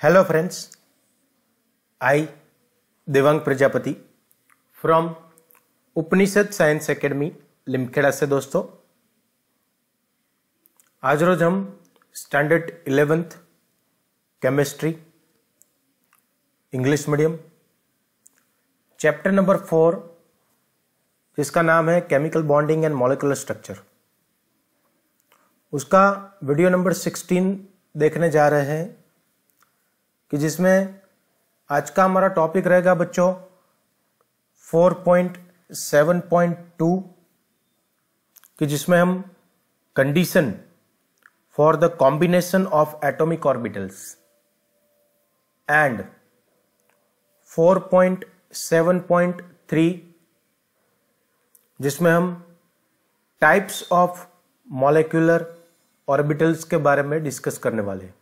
Hello friends, I Devang Prajapati from Upanishad science academy Limkheda से। दोस्तों आज रोज हम standard 11th chemistry English medium chapter number 4 जिसका नाम है chemical bonding and molecular structure, उसका वीडियो नंबर 16 देखने जा रहे हैं कि जिसमें आज का हमारा टॉपिक रहेगा बच्चों 4.7.2 कि जिसमें हम condition for the combination of atomic orbitals and 4.7.3 जिसमें हम टाइप्स ऑफ मॉलिक्यूलर ऑर्बिटल्स के बारे में डिस्कस करने वाले हैं।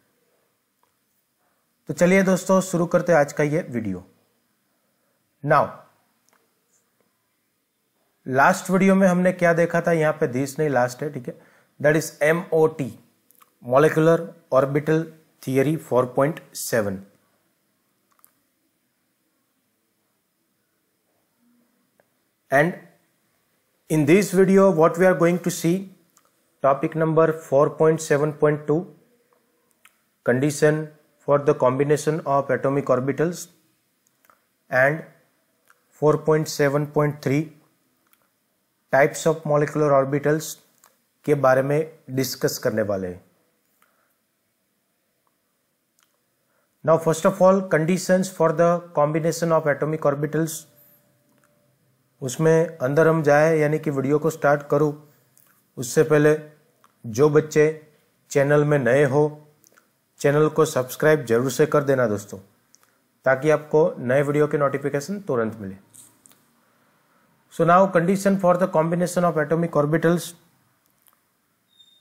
तो चलिए दोस्तों शुरू करते हैं आज का ये वीडियो। नाउ लास्ट वीडियो में हमने क्या देखा था, यहां पे दिस नहीं लास्ट है, ठीक है, that is MOT molecular orbital theory 4.7। And in this video what we are going to see topic number 4.7.2 condition for the combination of atomic orbitals and 4.7.3 types of molecular orbitals के बारे में discuss करने वाले हैं। Now first of all conditions for the combination of atomic orbitals, उसमें अंदर हम जाए यानी कि वीडियो को स्टार्ट करूं उससे पहले जो बच्चे चैनल में नए हो चैनल को सब्सक्राइब जरूर से कर देना दोस्तों, ताकि आपको नए वीडियो के नोटिफिकेशन तुरंत मिले। So now condition for the combination of atomic orbitals,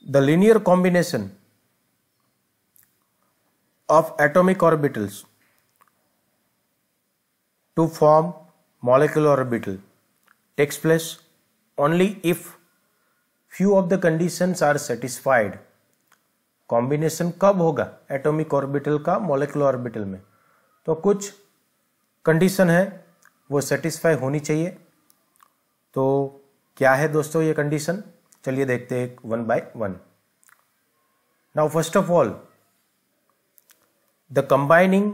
the linear combination of atomic orbitals to form molecular orbital takes place only if few of the conditions are satisfied। Combination कब होगा atomic orbital का molecular orbital में, तो कुछ condition है वो satisfy होनी चाहिए। तो क्या है दोस्तों ये कंडीशन, चलिए देखते हैं one by one. Now first of all the combining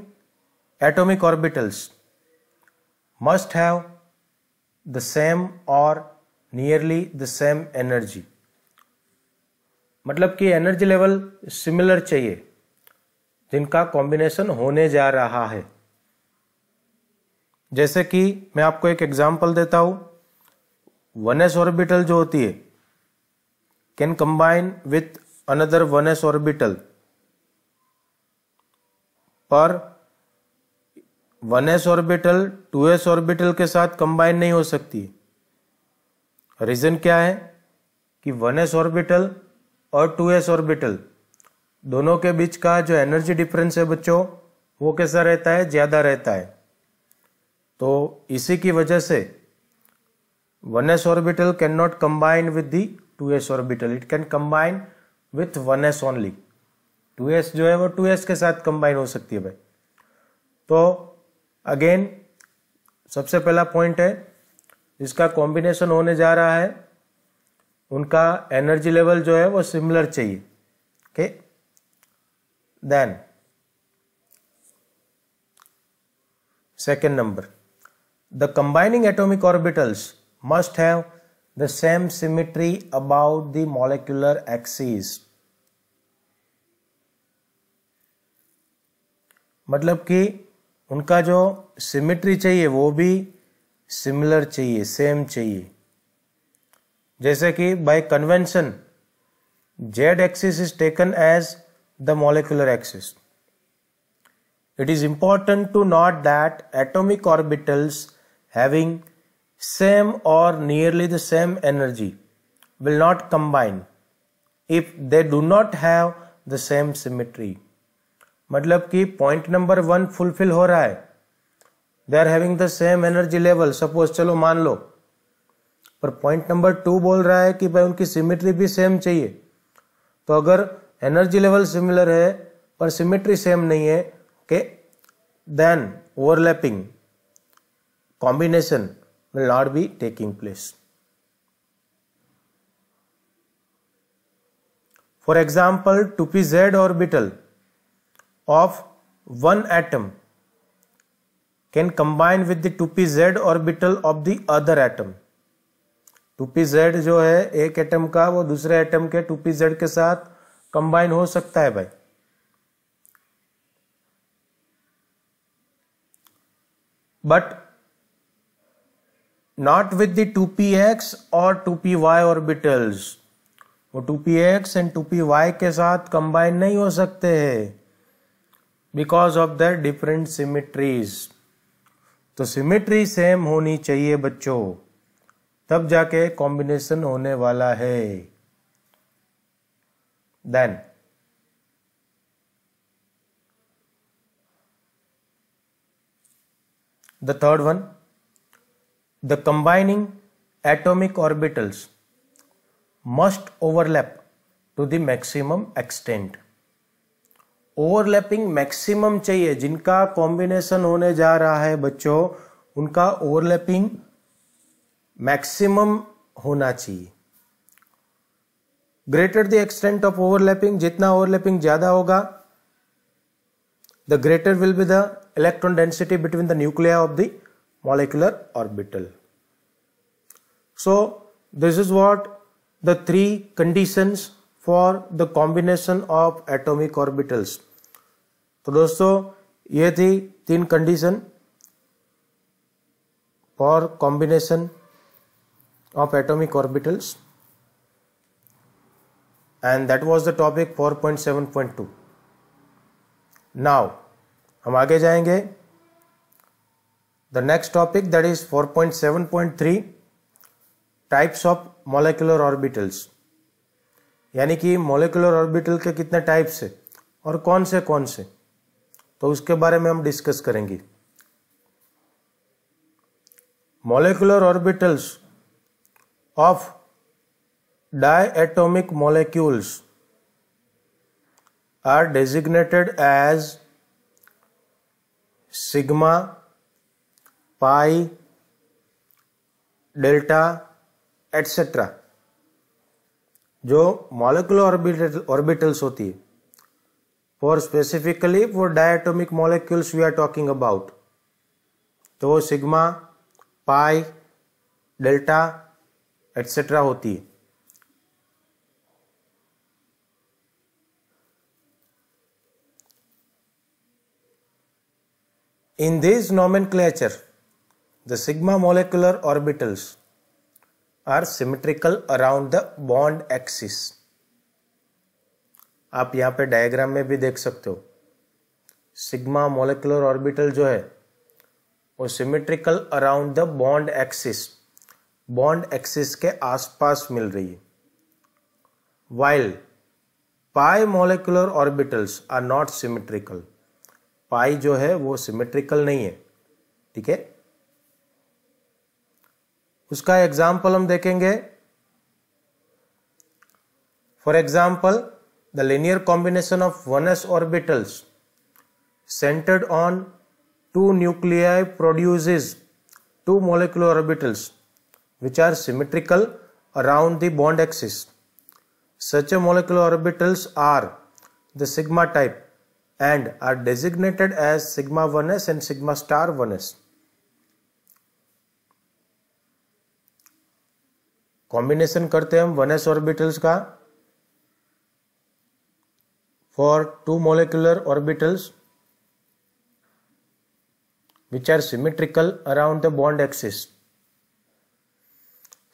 atomic orbitals must have the same or nearly the same energy, मतलब कि एनर्जी लेवल सिमिलर चाहिए जिनका कॉम्बिनेशन होने जा रहा है। जैसे कि मैं आपको एक एग्जांपल देता हूं, 1s ऑर्बिटल जो होती है can combine with another 1s orbital, पर 1s ऑर्बिटल 2s ऑर्बिटल के साथ कंबाइन नहीं हो सकती। रीजन क्या है कि 1s ऑर्बिटल और 2s ऑर्बिटल दोनों के बीच का जो एनर्जी डिफरेंस है बच्चों वो कैसा रहता है, ज्यादा रहता है। तो इसी की वजह से 1s orbital can not combine with the 2s orbital, it can combine with 1s only. 2s जो है वो 2s के साथ कंबाइन हो सकती है भाई। तो अगेन सबसे पहला पॉइंट है जिसका कॉम्बिनेशन होने जा रहा है उनका एनर्जी लेवल जो है वो सिमिलर चाहिए। Okay, then second number, the combining atomic orbitals must have the same symmetry about the molecular axis, मतलब कि उनका जो सिमेट्री चाहिए वो भी सिमिलर चाहिए, सेम चाहिए। जैसे कि by convention Z axis is taken as the molecular axis. It is important to note that atomic orbitals having same और nearly the same energy will not combine if they do not have the same symmetry. मतलब कि point number 1 fulfil हो रहा है, they are having the same energy level, suppose चलो मान लो, पर point number 2 बोल रहा है कि भाई उनकी सिमेट्री भी सेम चाहिए। तो अगर एनर्जी लेवल सिमिलर है पर सिमेट्री सेम नहीं है okay, then overlapping combination will not be taking place. For example, 2pz orbital of one atom can combine with the 2pz orbital of the other atom. 2pz जो है एक atom का, वो दूसरे एटम के 2pz के साथ कंबाइन हो सकता है भाई. But not with the 2px or 2py orbitals. वो 2px and 2py के साथ कंबाइन नहीं हो सकते हैं because of the different symmetries. तो सिमिट्री सेम होनी चाहिए बच्चों, तब जाके कॉम्बिनेशन होने वाला है. Then the third one, the combining atomic orbitals must overlap to the maximum extent. Overlapping maximum चाहिए. जिनका कॉम्बिनेशन होने जा रहा है बच्चों, उनका ओवरलैपिंग मैक्सिमम होना चाहिए. Greater the extent of overlapping, जितना ओवरलैपिंग ज्यादा होगा, the greater will be the electron density between the nuclear of the molecular orbital. So this is what the three conditions for the combination of atomic orbitals. तो दोस्तों ये थी 3 condition for combination of atomic orbitals, and that was the topic 4.7.2. now हम आगे जाएंगे the next topic, that is 4.7.3 types of molecular orbitals. यानी कि molecular orbital के कितने टाइप्स है और कौन से, तो उसके बारे में हम डिस्कस करेंगे. Molecular orbitals of diatomic molecules are designated as sigma, pi, delta etcetera. जो मॉलिक्यूलर ऑर्बिटल्स होती है, for specifically for diatomic molecules we are talking about, तो वो सिग्मा, पाई, डेल्टा एटसेट्रा होती है. In this nomenclature, the sigma molecular orbitals are symmetrical around the bond axis. आप यहाँ पे डायग्राम में भी देख सकते हो, सिग्मा मोलिकुलर ऑर्बिटल जो है वो symmetrical around the bond axis, bond axis के आसपास मिल रही है. while pi molecular orbitals are not symmetrical. Pi जो है वो सिमेट्रिकल नहीं है. ठीक है, उसका एग्जाम्पल हम देखेंगे. For example, the linear combination of 1s orbitals centered on 2 nuclei produces 2 molecular orbitals which are symmetrical around the bond axis. Such a molecular orbitals are the sigma type and are designated as sigma 1s and sigma star 1s. Combination करते हैं हम 1s orbitals का for 2 molecular orbitals which are symmetrical around the bond axis.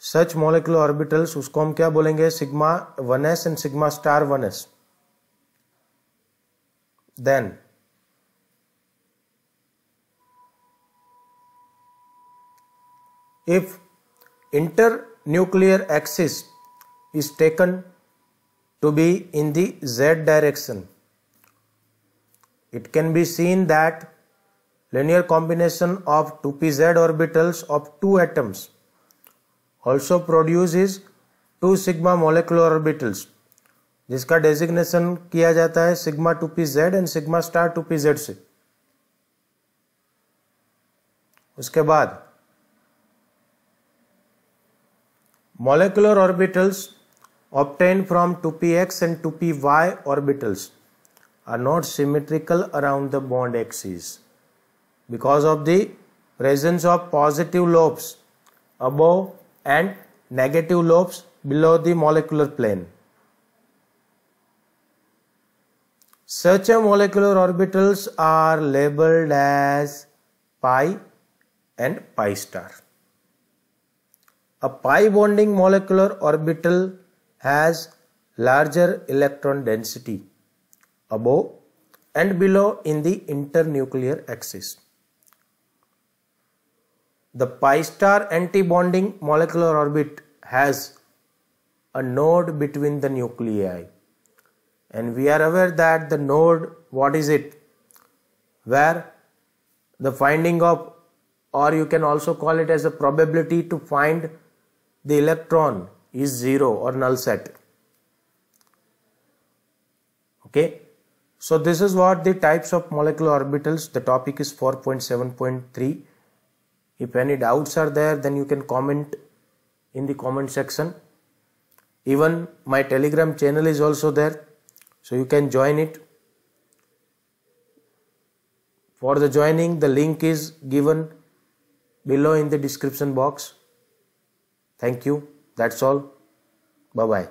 Such molecular orbitals, उसको हम क्या बोलेंगे, sigma 1s and sigma star 1s. Then if internuclear axis is taken to be in the z direction, it can be seen that linear combination of 2pz orbitals of 2 atoms also produces 2 sigma molecular orbitals, जिसका designation किया जाता है sigma 2pz and sigma star 2pz से. उसके बाद molecular orbitals obtained from 2px and 2py orbitals are not symmetrical around the bond axis because of the presence of positive lobes above and negative lobes below the molecular plane. Such a molecular orbitals are labeled as pi and pi star. A pi bonding molecular orbital has larger electron density above and below in the internuclear axis. The pi star anti-bonding molecular orbit has a node between the nuclei, and we are aware that the node, what is it? Where the finding of, or you can also call it as a probability to find the electron is 0 or null set. Okay, so this is what the types of molecular orbitals. The topic is 4.7.3. If any doubts are there, then you can comment in the comment section. Even my Telegram channel is also there, so you can join it. For the joining, the link is given below in the description box. Thank you. That's all. Bye bye.